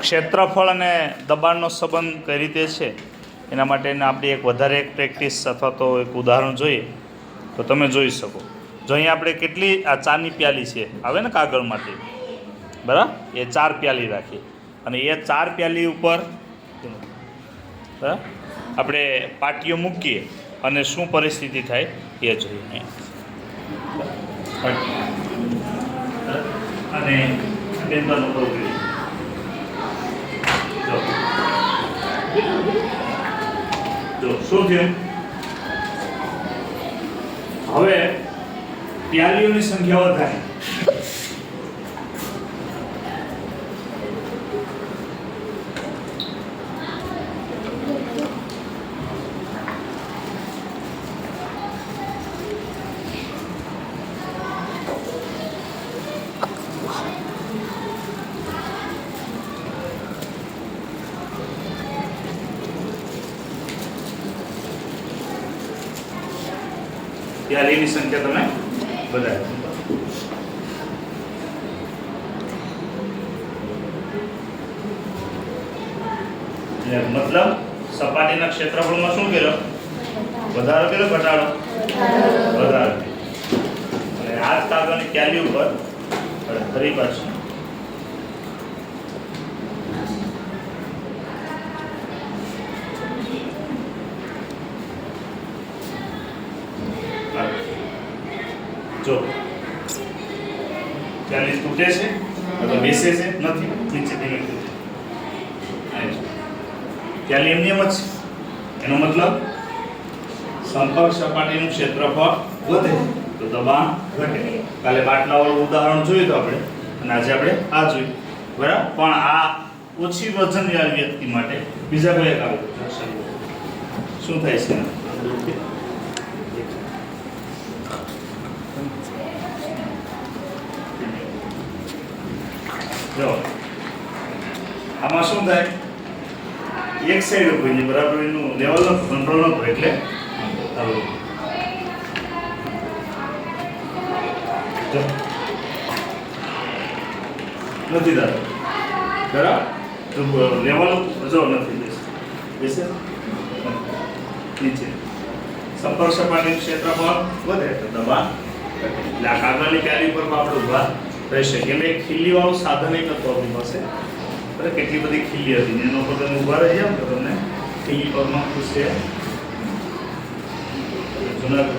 ક્ષેત્રફળ અને દબાણનો સંબંધ કઈ રીતે છે એના માટેને આપણે એક વધારે એક પ્રેક્ટિસ અથવા તો એક ઉદાહરણ જોઈએ તો તમે જોઈ શકો. જો અહીંયા આપણે કેટલી આ ચાની પ્યાલી છે આવે ને કાગળ માટે, બરાબર, એ 4 પ્યાલી રાખી અને એ 4 પ્યાલી ઉપર બરાબર આપણે પાટીઓ મૂકીએ અને શું પરિસ્થિતિ થાય એ જોઈએ. અને બેનનો પ્રોગ્રામ જો શું થયું, હવે પ્યાલીઓની સંખ્યા વધારે. પ્યાલીની સંખ્યા તમે વધારે. મતલબ સપાટીના ક્ષેત્રફળમાં શું કર્યો? વધારો કર્યો, ઘટાડો? વધારો. અને આ જ કાગળની પ્યાલી ઉપર ફરી પાછું જો પ્યાલી તૂટે છે અથવા બેસે છે? નથી, નીચે ધીમે તૂટે. પ્યાલી એમની એમ જ છે. એનો મતલબ સંપર્ક સપાટીનું ક્ષેત્રફળ વધે તો દબાણ ઘટે. કાલે બાટલાવાળું ઉદાહરણ જોયું તો આપણે, અને આજે આપણે આ જોયું, બરાબર. પણ આ ઓછી વજનવાળી વ્યક્તિ માટે બીજા કોઈ એક આવે શું થાય છે? જો આમાં શું થાય, એક સાઈડ ઉપર છે, બરાબર, એનું લેવલ ઓફ કંટ્રોલ ન એટલે નથી થતું, બરાબર. લેવલ જો નથી બેસે નીચે. સંપર્ક સપાટીનું ક્ષેત્રફળ વધે તો દબાણ ઘટે. એટલે આ કાગળની પ્યાલી ઉપર આપણે ઊભા રહી શકીએ. એટલે એક ખીલ્લીવાળું સાધન એક હતું આપણી પાસે, કેટલી બધી ખીલ્લી હતી, એનો પર તમે ઊભા રહી જાવ તો તમને ખીલ્લી પગમાં ખુશે જુનાગઢ